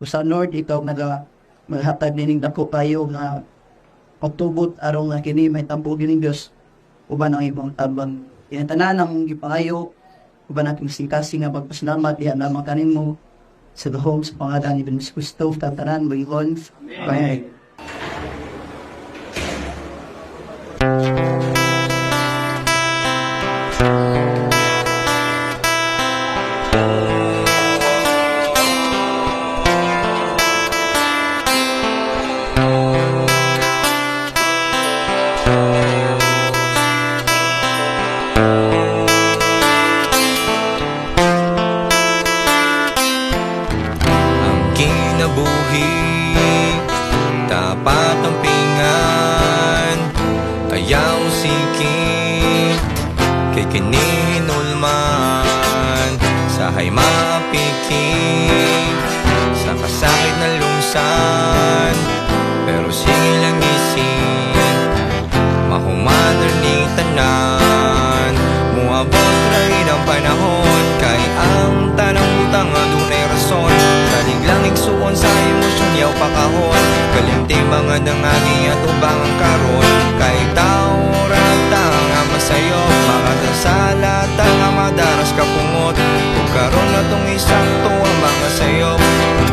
Sa Lord, ikaw maghatag nining dako kayo nga pagtubot arong nga kini may tampo gining Dios uban ang imong tabang. Yan tanan ang gipangayo uban ating singkasi nga pagpasalamat diha lamang kanimo sa gahom sa pangalan ni Jesus Kristo tanan buyon. Amen. Kinabuhi, tapat ang pingan, ayaw sikit, kay kininulman, sahay mapikit, sa kasakit na lungsan, pero sige lang isip, mahuman ni tanan, muabot rin ang panahon, kay ang tanang utang adunay rason, langig suon sa emosyon yaw pakahon kalimti mga dangagi at ubang ang karon kay tao rata nga masayo mga dasala nga madaras kapungot kung karon na tong isakto ang mga sayo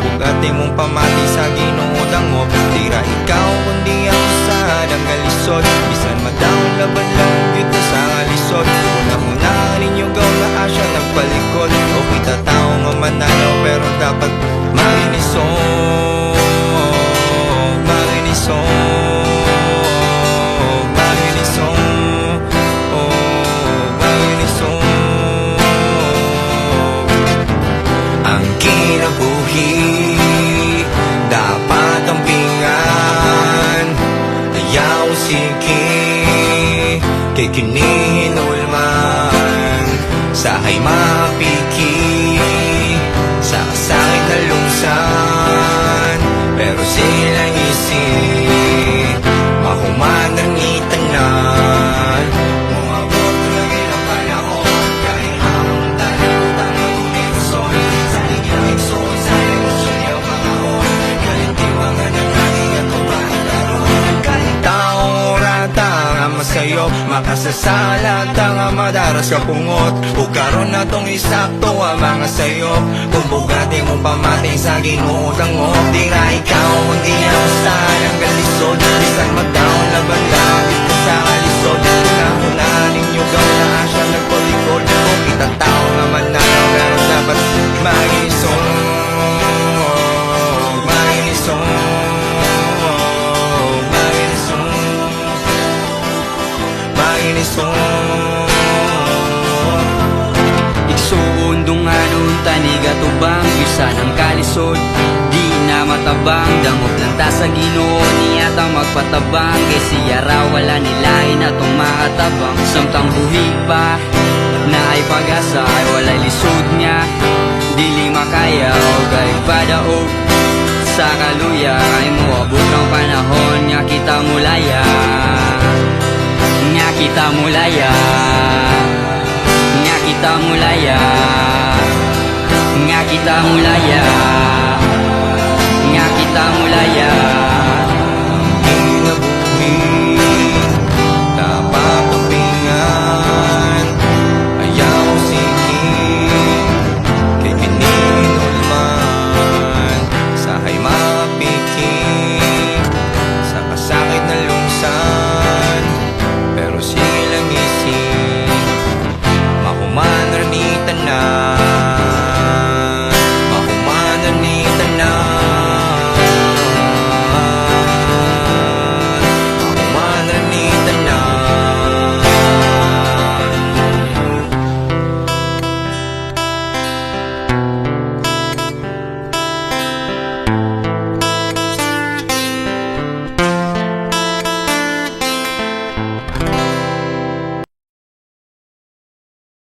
bugati mong pamati sa ginuudang mo tira ikaw kundi ang sa dangalisod bisan madaong laban lang dito sa alisod una-una ninyo gaw na asya nagpalikod o kita tao nga mananaw pero dapat ang kinabuhi dapat ang pingan ayaw sige kay kinihinulman sahay mapiki sa kasakit na lungsan pero sila isip mahuman ang itanan umabot lagi ng panahon kahit ang talutang ang umikson sa ligay-ikson sa emosyon niyaw makahon kahit tiwangan ang aking at ubang karoon kahit tao rata nga masayop makasasalat nga madaras kapungot ug karon na tong isakto ang mga sayop kung bugati mong pamati sa ginuudang mo tira ikaw kundi ang sa nangalisod bisan magdaon laban lang dito sa kalisod una-una ninyo gaw na asya nagpalikod kung kita tao nga mananaw pero dapat magisong Igsuundong anong tanigatubang isa ng kalisod di na matabang dangop lang ta sa Ginoo niya ta magpatabang kay siya raw wala nilain atong makatabang samtang buhi pa na ay pag-asa ay walay lisod niya dili makaya o kay padaog sa kaluya ay muabot ng panahon nga kita mulaya nga kita mulaya nga kita mulaya nga kita mulaya